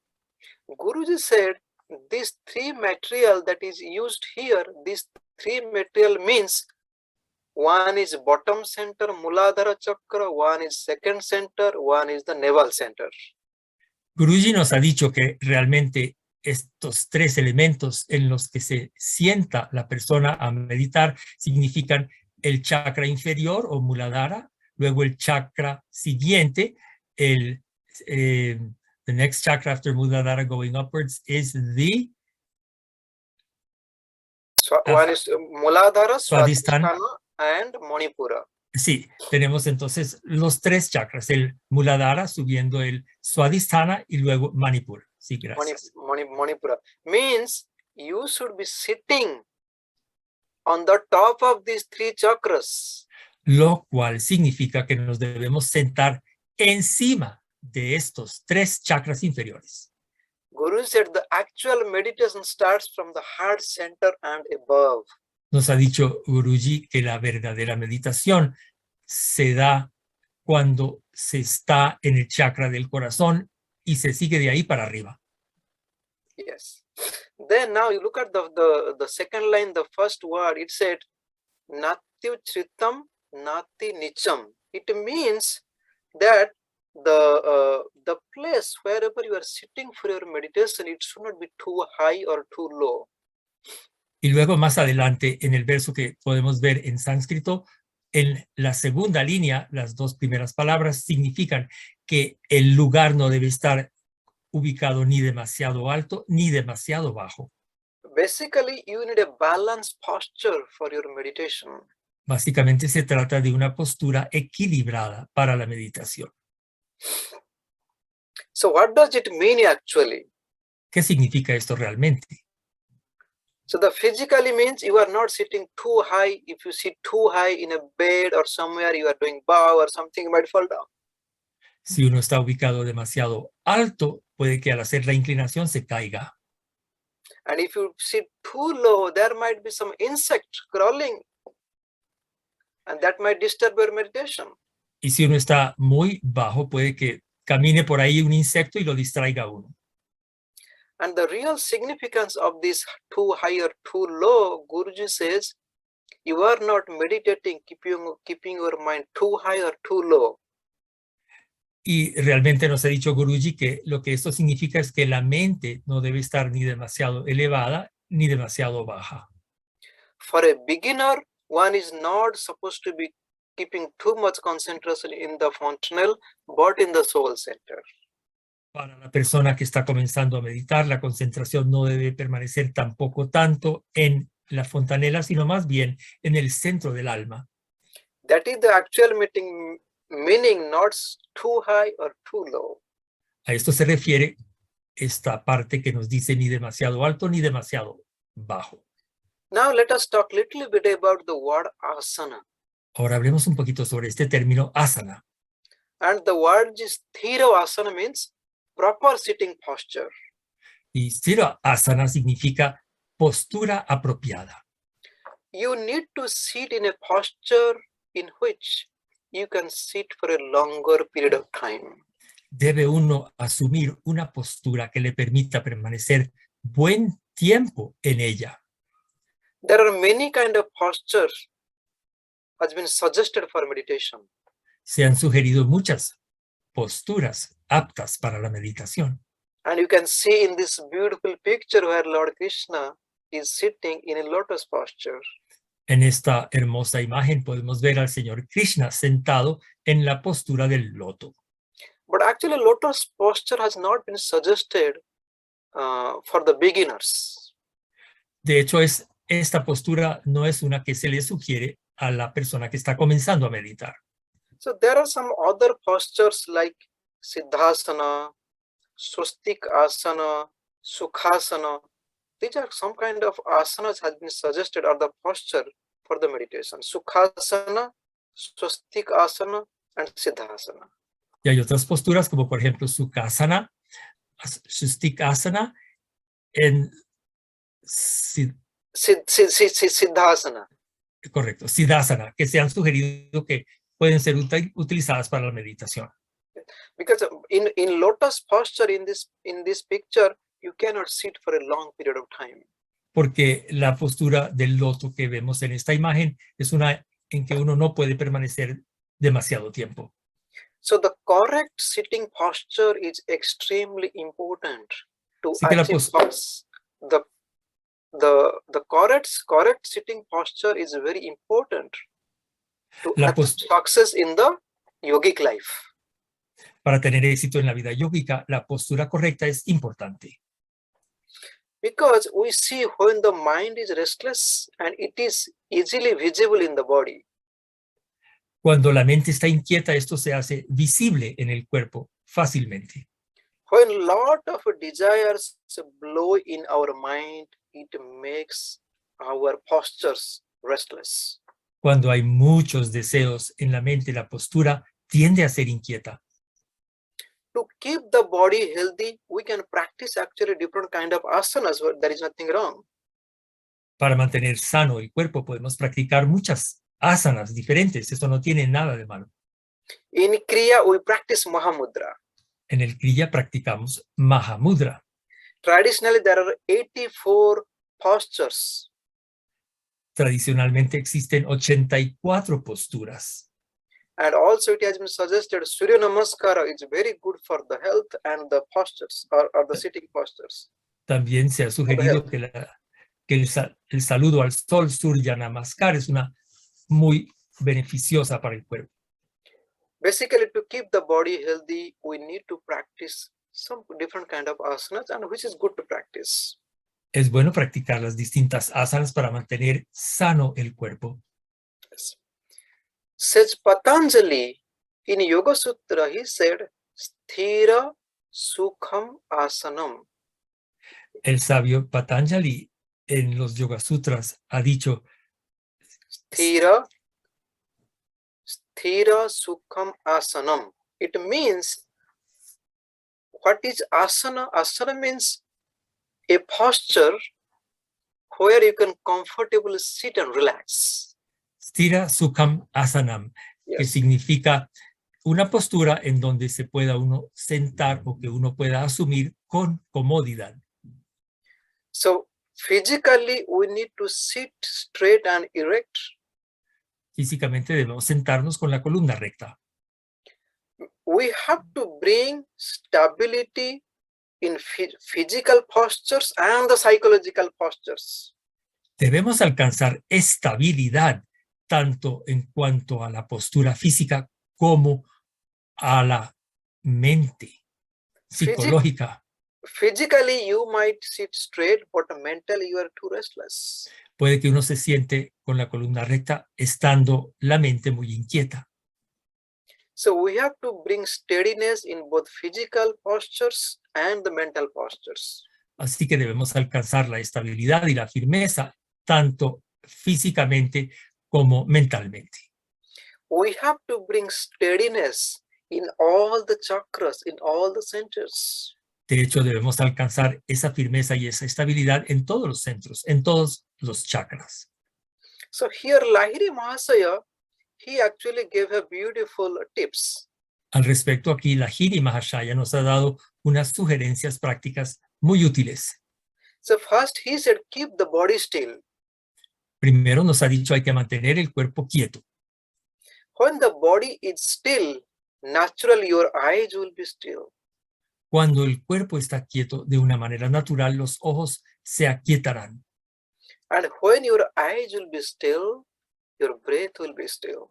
Guruji said, these three material that is used here, these three material means one is bottom center, Muladhara Chakra, one is second center, one is the navel center. Guruji nos ha dicho que realmente estos tres elementos en los que se sienta la persona a meditar significan el chakra inferior o Muladhara, luego el chakra siguiente, the next chakra after Muladhara going upwards is the one is Muladhara, Swadhisthana and Manipura. Sí, tenemos entonces los tres chakras, el Muladhara subiendo el Swadhisthana y luego Manipura. Sí, gracias. Manipura means you should be sitting on the top of these three chakras. Lo cual significa que nos debemos sentar encima de estos tres chakras inferiores. Guru said the actual meditation starts from the heart center and above. Nos ha dicho Guruji que la verdadera meditación se da cuando se está en el chakra del corazón y se sigue de ahí para arriba. Yes. Then now you look at the second line, the first word, it said, Nati Chitam, Nati Nicham. It means that the place wherever you are sitting for your meditation, it should not be too high or too low. Y luego más adelante en el verso que podemos ver en sánscrito, en la segunda línea, las dos primeras palabras significan que el lugar no debe estar ubicado ni demasiado alto ni demasiado bajo. Basically, you need a balanced posture for your meditation. Básicamente se trata de una postura equilibrada para la meditación. So what does it mean actually? ¿Qué significa esto realmente? So the physically means you are not sitting too high. If you sit too high in a bed or somewhere, you are doing bow or something, you might fall down. Si uno está ubicado demasiado alto, puede que al hacer la inclinación se caiga. And if you sit too low, there might be some insect crawling, and that might disturb your meditation. Y si uno está muy bajo, puede que camine por ahí un insecto y lo distraiga a uno. And the real significance of this too high or too low, Guruji says, you are not meditating, keeping your mind too high or too low. Y realmente nos ha dicho Guruji que lo que esto significa es que la mente no debe estar ni demasiado elevada ni demasiado baja. For a beginner, one is not supposed to be keeping too much concentration in the fontanel, but in the soul center. Para la persona que está comenzando a meditar, la concentración no debe permanecer tampoco tanto en la fontanela, sino más bien en el centro del alma. That is the actual meaning, not too high or too low. A esto se refiere esta parte que nos dice ni demasiado alto ni demasiado bajo. Now let us talk a little bit about the word asana. Ahora hablemos un poquito sobre este término asana. And the word is thira asana means proper sitting posture. Y thira asana significa postura apropiada. You need to sit in a posture in which you can sit for a longer period of time. Debe uno asumir una postura que le permita permanecer buen tiempo en ella. There are many kind of postures has been suggested for meditation. Se han sugerido muchas posturas aptas para la meditación. And you can see in this beautiful picture where Lord Krishna is sitting in a lotus posture. En esta hermosa imagen podemos ver al Señor Krishna sentado en la postura del loto. But actually lotus posture has not been suggested for the beginners. De hecho, esta postura no es una que se le sugiere a la persona que está comenzando a meditar. So there are some other postures like Siddhasana, Swastikasana, Sukhasana. These are some kind of asanas has been suggested or the posture for the meditation. Sukhasana, Swastikasana, and Siddhasana. Y hay otras posturas como por ejemplo Sukhasana, Swastikasana, en Siddhasana. correcto, Siddhasana, que se han sugerido que pueden ser utilizadas para la meditación. Because in lotus posture in this picture, you cannot sit for a long period of time. Porque la postura del loto que vemos en esta imagen es una en que uno no puede permanecer demasiado tiempo. So the correct sitting posture is extremely important to Así que achieve the correct sitting posture is very important to achieve success in the yogic life. Para tener éxito en la vida yógica, la postura correcta es importante. Because we see when the mind is restless and it is easily visible in the body. Cuando la mente está inquieta, esto se hace visible en el cuerpo fácilmente. When lot of desires blow in our mind, it makes our postures restless. Cuando hay muchos deseos en la mente, la postura tiende a ser inquieta. To keep the body healthy, we can practice actually different kind of asanas. There is nothing wrong. Para mantener sano el cuerpo podemos practicar muchas asanas diferentes. Esto no tiene nada de malo. In Kriya, we practice Mahamudra. En el Kriya practicamos Mahamudra. Traditionally, there are 84 postures. Tradicionalmente existen 84 posturas. And also it has been suggested Surya Namaskara is very good for the health and the postures or the sitting postures. También se ha sugerido que el saludo al sol, Surya Namaskar, es una muy beneficiosa para el cuerpo. Basically, to keep the body healthy, we need to practice some different kind of asanas, and which is good to practice. Es bueno practicar las distintas asanas para mantener sano el cuerpo. Yes. Says Patanjali in Yoga Sutra, he said, Sthira Sukham Asanam. El sabio Patanjali en los Yoga Sutras ha dicho Sthira Sukham Asanam. It means, what is asana? Asana means a posture where you can comfortably sit and relax. Sthira Sukham Asanam, Yes. que significa una postura en donde se pueda uno sentar o que uno pueda asumir con comodidad. So physically, we need to sit straight and erect. Físicamente debemos sentarnos con la columna recta. We have to bring stability in physical postures and the psychological postures. Debemos alcanzar estabilidad tanto en cuanto a la postura física como a la mente psicológica. Physically, you might sit straight, but mentally you are too restless. Puede que uno se siente con la columna recta estando la mente muy inquieta. So we have to bring steadiness in both physical postures and the mental postures. Así que debemos alcanzar la estabilidad y la firmeza tanto físicamente como mentalmente. We have to bring steadiness in all the chakras, in all the centers. De hecho, debemos alcanzar esa firmeza y esa estabilidad en todos los centros, en todos los chakras. So here Lahiri Mahasaya, he actually gave a beautiful tips. Al respecto, aquí Lahiri Mahashaya nos ha dado unas sugerencias prácticas muy útiles. So first he said, keep the body still. Primero nos ha dicho hay que mantener el cuerpo quieto. When the body is still, naturally your eyes will be still. Cuando el cuerpo está quieto de una manera natural, los ojos se aquietarán. And when your eyes will be still, your breath will be still.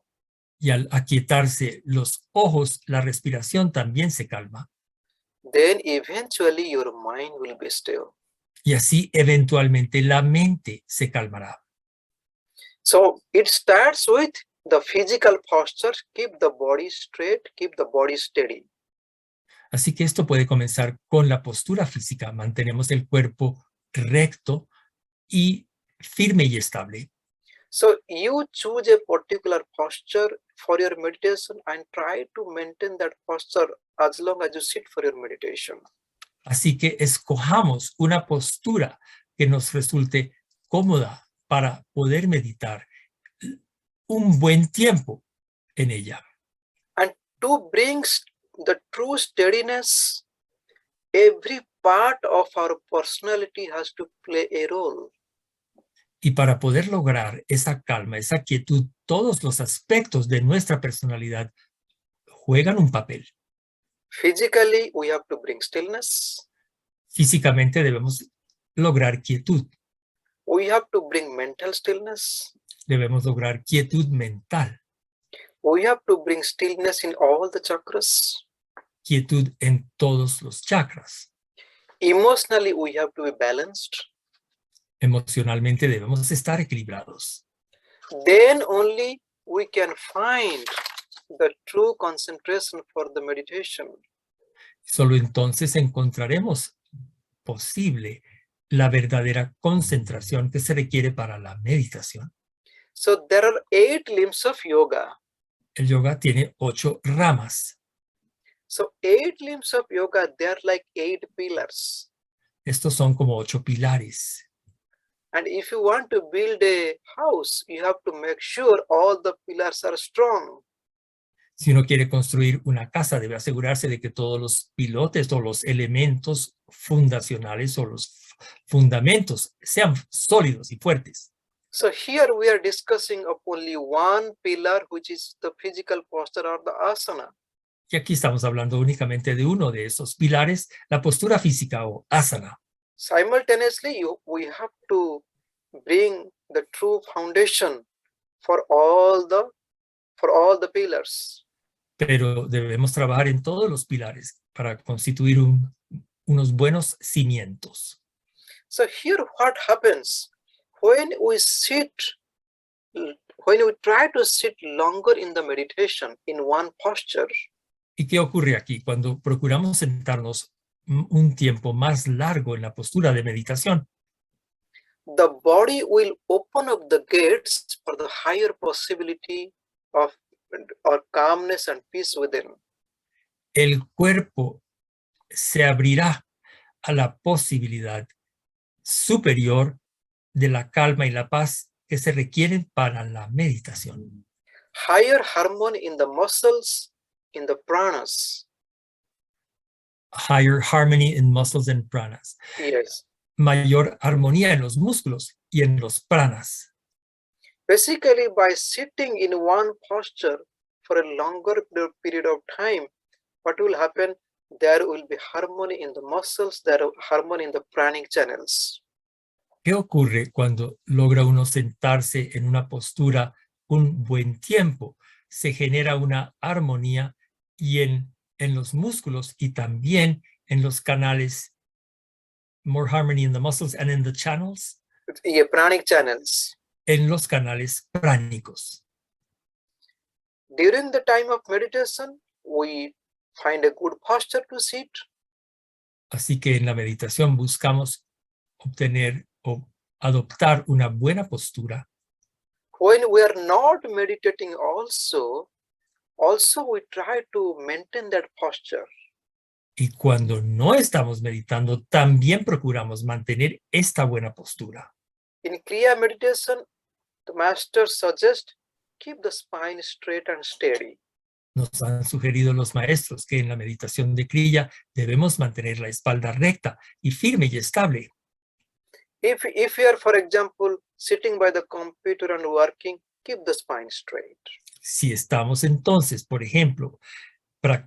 Y al aquietarse los ojos, la respiración también se calma. then eventually your mind will be still. Y así eventualmente la mente se calmará. So it starts with the physical posture, keep the body straight, keep the body steady. Así que esto puede comenzar con la postura física. Mantenemos el cuerpo recto y firme y estable. So you choose a particular posture for your meditation and try to maintain that posture as long as you sit for your meditation. Así que escojamos una postura que nos resulte cómoda para poder meditar un buen tiempo en ella. And to bring the true steadiness, every part of our personality has to play a role. Y para poder lograr esa calma, esa quietud, todos los aspectos de nuestra personalidad juegan un papel. Physically, we have to bring stillness. Físicamente debemos lograr quietud. We have to bring mental stillness. Debemos lograr quietud mental, We have to bring stillness in all the chakras. quietud en todos los chakras. Emotionally, we have to be balanced. Emocionalmente debemos estar equilibrados. Then only we can find the true concentration for the meditation. Solo entonces encontraremos posible la verdadera concentración que se requiere para la meditación. So there are 8 limbs of yoga. El yoga tiene 8 ramas. So 8 limbs of yoga, they are like 8 pillars. Estos son como 8 pilares. And if you want to build a house, you have to make sure all the pillars are strong. Si uno quiere construir una casa, debe asegurarse de que todos los pilotes o los elementos fundacionales o los fundamentos sean sólidos y fuertes. So here we are discussing of only one pillar, which is the physical posture or the asana. Y aquí estamos hablando únicamente de uno de esos pilares, la postura física o asana. Simultaneously, we have to bring the true foundation for all the pillars. Pero debemos trabajar en todos los pilares para constituir unos buenos cimientos. So here what happens when we try to sit longer in the meditation in one posture. ¿Y qué ocurre aquí? Cuando procuramos sentarnos un tiempo más largo en la postura de meditación, the body will open up the gates for the higher possibility of or calmness and peace within. el cuerpo se abrirá a la posibilidad superior de la calma y la paz que se requieren para la meditación. Higher harmony in the muscles, in the pranas. Higher harmony in muscles and pranas. Yes. Mayor armonía en los músculos y en los pranas. Basically, by sitting in one posture for a longer period of time, what will happen? There will be harmony in the muscles, there will be harmony in the pranic channels. ¿Qué ocurre cuando logra uno sentarse en una postura un buen tiempo? Se genera una armonía y en los músculos y también en los canales. More harmony in the muscles and in the channels. Yeah, pranic channels. En los canales pránicos. During the time of meditation, we find a good posture to sit. Así que en la meditación buscamos obtener o adoptar una buena postura. When we are not meditating also we try to maintain that posture. Y cuando no estamos meditando, también procuramos mantener esta buena postura. In Kriya meditation, the master suggests keep the spine straight and steady. Nos han sugerido los maestros que en la meditación de Kriya debemos mantener la espalda recta y firme y estable. If you are, for example, sitting by the computer and working, keep the spine straight. Si estamos entonces, por ejemplo,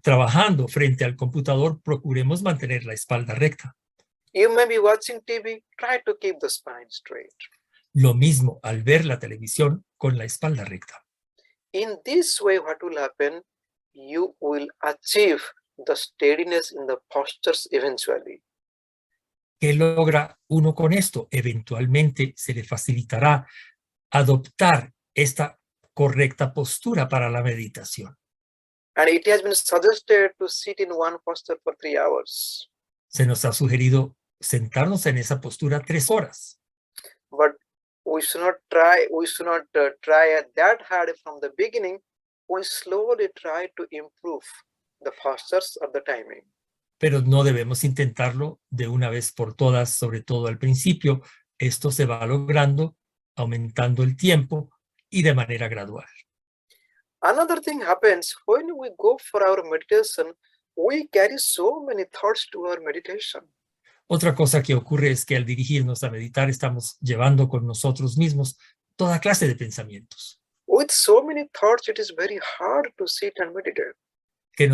trabajando frente al computador, procuremos mantener la espalda recta. You may be watching TV, try to keep the spine straight. Lo mismo al ver la televisión con la espalda recta. In this way, what will happen? You will achieve the steadiness in the postures eventually. ¿Qué logra uno con esto? Eventualmente se le facilitará adoptar esta correcta postura para la meditación. And it has been suggested to sit in one posture for 3 hours. Se nos ha sugerido sentarnos en esa postura 3 horas. But we should not try that hard from the beginning. We slowly try to improve the postures or the timing. Pero no debemos intentarlo de una vez por todas, sobre todo al principio. Esto se va logrando, aumentando el tiempo y de manera gradual. Another thing happens when we go for our meditation, we carry so many thoughts to our meditation. Otra cosa que ocurre es que al dirigirnos a meditar estamos llevando con nosotros mismos toda clase de pensamientos With so many thoughts, it is very hard to sit and meditate. que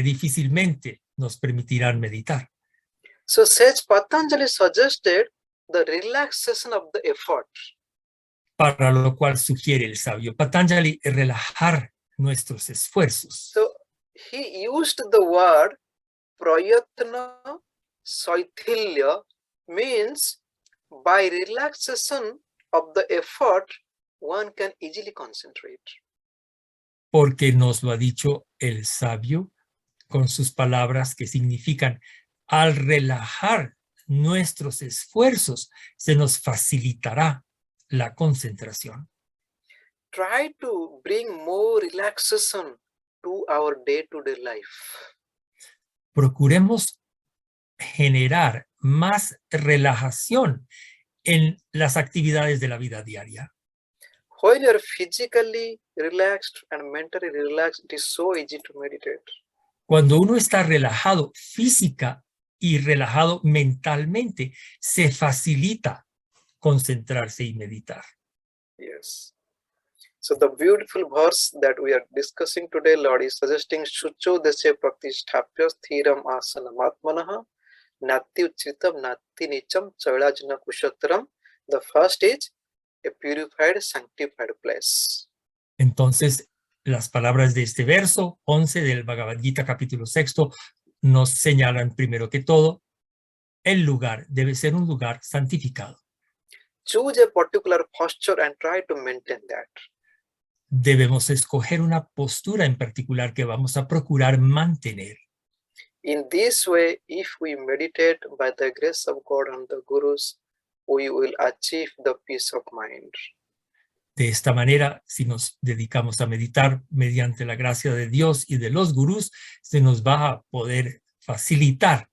difícilmente nos permitirán meditar. So Sage Patanjali suggested the relaxation of the effort. Para lo cual sugiere el sabio Patanjali relajar nuestros esfuerzos. So he used the word prayatna saithilya, means by relaxation of the effort, one can easily concentrate. Porque nos lo ha dicho el sabio con sus palabras que significan al relajar nuestros esfuerzos se nos facilitará la concentración. Try to bring more relaxation to our day-to-day life. Procuremos generar más relajación en las actividades de la vida diaria. When you are physically relaxed and mentally relaxed, it is so easy to meditate. Cuando uno está relajado física y relajado mentalmente, se facilita concentrarse y meditar. Yes. So the beautiful verse that we are discussing today, Lord, is suggesting Shucho Deshe Pratisthapya Thiram Asanam Atmanaha Nati Uchitam Nati Nicham Chailajana Kushatram. The first is a purified, sanctified place. Entonces, las palabras de este verso 11 del Bhagavad Gita capítulo 6 nos señalan primero que todo, el lugar debe ser un lugar santificado. Choose a particular posture and try to maintain that. Debemos escoger una postura en particular que vamos a procurar mantener. In this way, if we meditate by the grace of God and the Gurus, we will achieve the peace of mind. De esta manera, si nos dedicamos a meditar mediante la gracia de Dios y de los gurús, se nos va a poder facilitar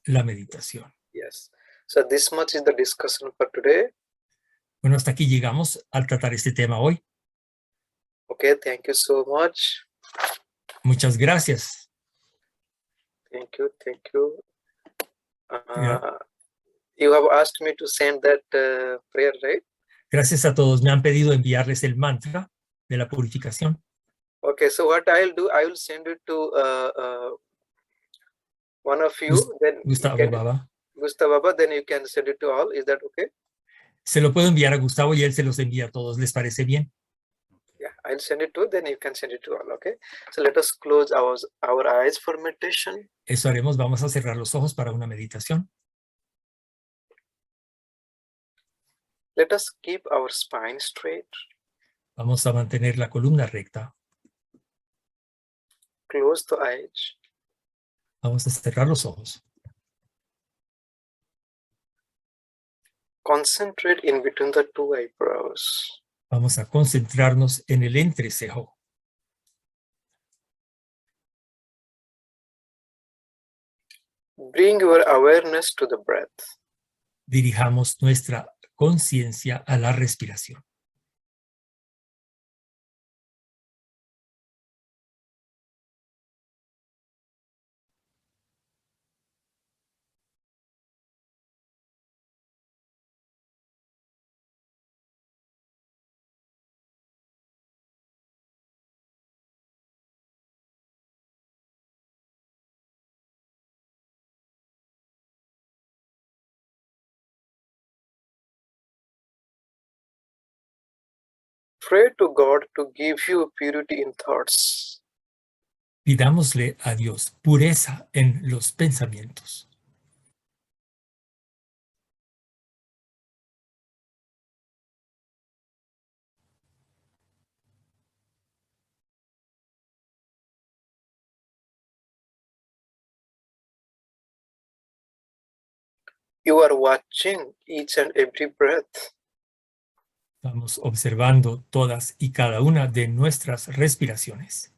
la meditación. Yes. So this much is the discussion for today. Bueno, hasta aquí llegamos al tratar este tema hoy. Okay, thank you so much. Muchas gracias. Thank you, thank you. Yeah. You have asked me to send that prayer, right? Gracias a todos. Me han pedido enviarles el mantra de la purificación. Okay, so what I'll do, I will send it to one of you. Then Gustavo you can, Baba. Gustavo Baba, then you can send it to all. Is that okay? Se lo puedo enviar a Gustavo y él se los envía a todos. ¿Les parece bien? Yeah, I'll send it to, then you can send it to all. Okay, so let us close our eyes for meditation. Eso haremos. Vamos a cerrar los ojos para una meditación. Let us keep our spine straight. Vamos a mantener la columna recta. Close the eyes. Vamos a cerrar los ojos. Concentrate in between the two eyebrows. Vamos a concentrarnos en el entrecejo. Bring your awareness to the breath. Dirijamos nuestra conciencia a la respiración. Pray to God to give you purity in thoughts. Pidámosle a Dios pureza en los pensamientos. You are watching each and every breath. Estamos observando todas y cada una de nuestras respiraciones.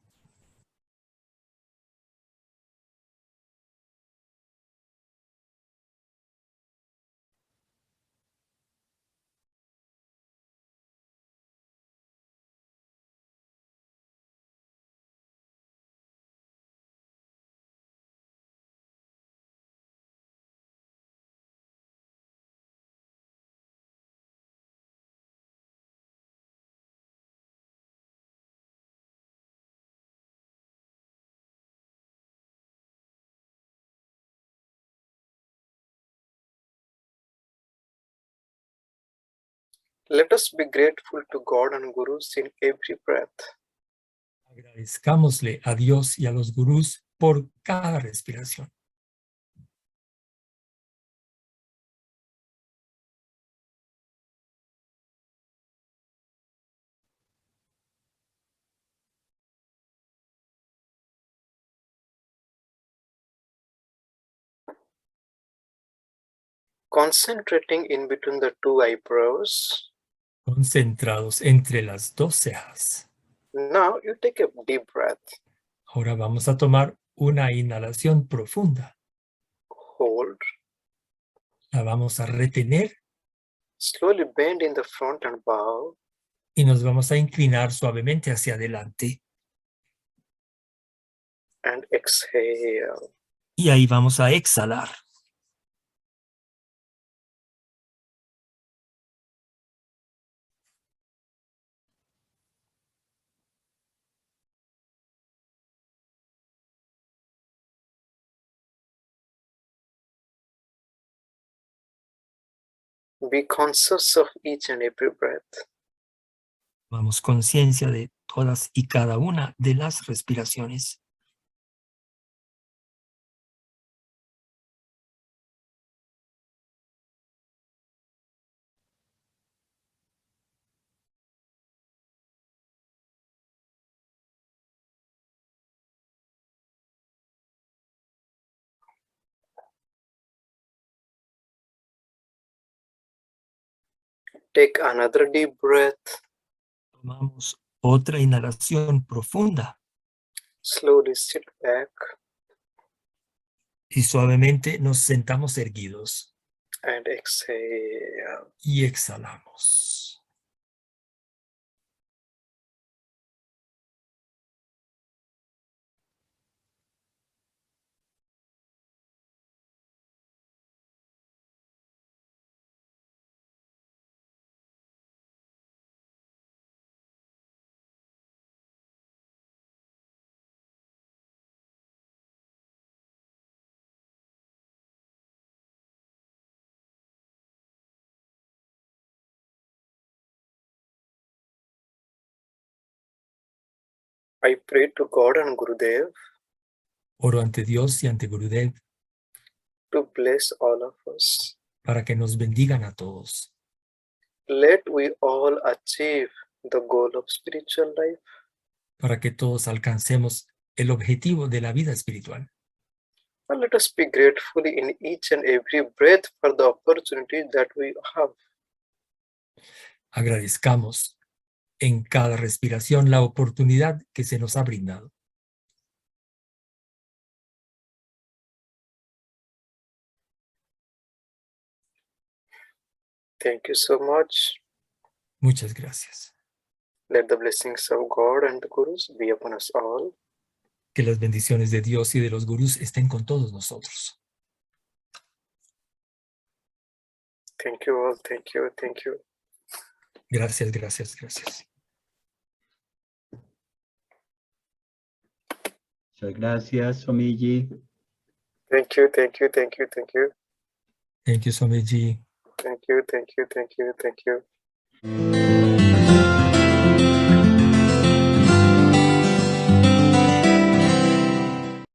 Let us be grateful to God and Gurus in every breath. Agradezcámosle a Dios y a los gurús por cada respiración. Concentrating in between the two eyebrows. Concentrados entre las dos cejas. Now you take a deep breath. Ahora vamos a tomar una inhalación profunda. Hold. La vamos a retener Slowly bend in the front and bow. y nos vamos a inclinar suavemente hacia adelante. And exhale. Y ahí vamos a exhalar. Be conscious of each and every breath. Tomamos conciencia de todas y cada una de las respiraciones. Take another deep breath. Tomamos otra inhalación profunda Slowly sit back y suavemente nos sentamos erguidos and exhale. y exhalamos. I pray to God and Gurudev Oro ante Dios y ante Gurudev to bless all of us. para que nos bendigan a todos. Let we all achieve the goal of spiritual life. Para que todos alcancemos el objetivo de la vida espiritual. And let us be grateful in each and every breath for the opportunity that we have. Agradezcamos en cada respiración la oportunidad que se nos ha brindado. Thank you so much. Muchas gracias. Let the blessings of God and the Gurus be upon us all. Que las bendiciones de Dios y de los gurús estén con todos nosotros. Thank you all. Thank you. Thank you. Gracias, gracias, gracias. Muchas gracias, Swamiji. Thank you. Thank you. Thank you. Thank you. Thank you, Swamiji. Thank you. Thank you. Thank you. Thank you.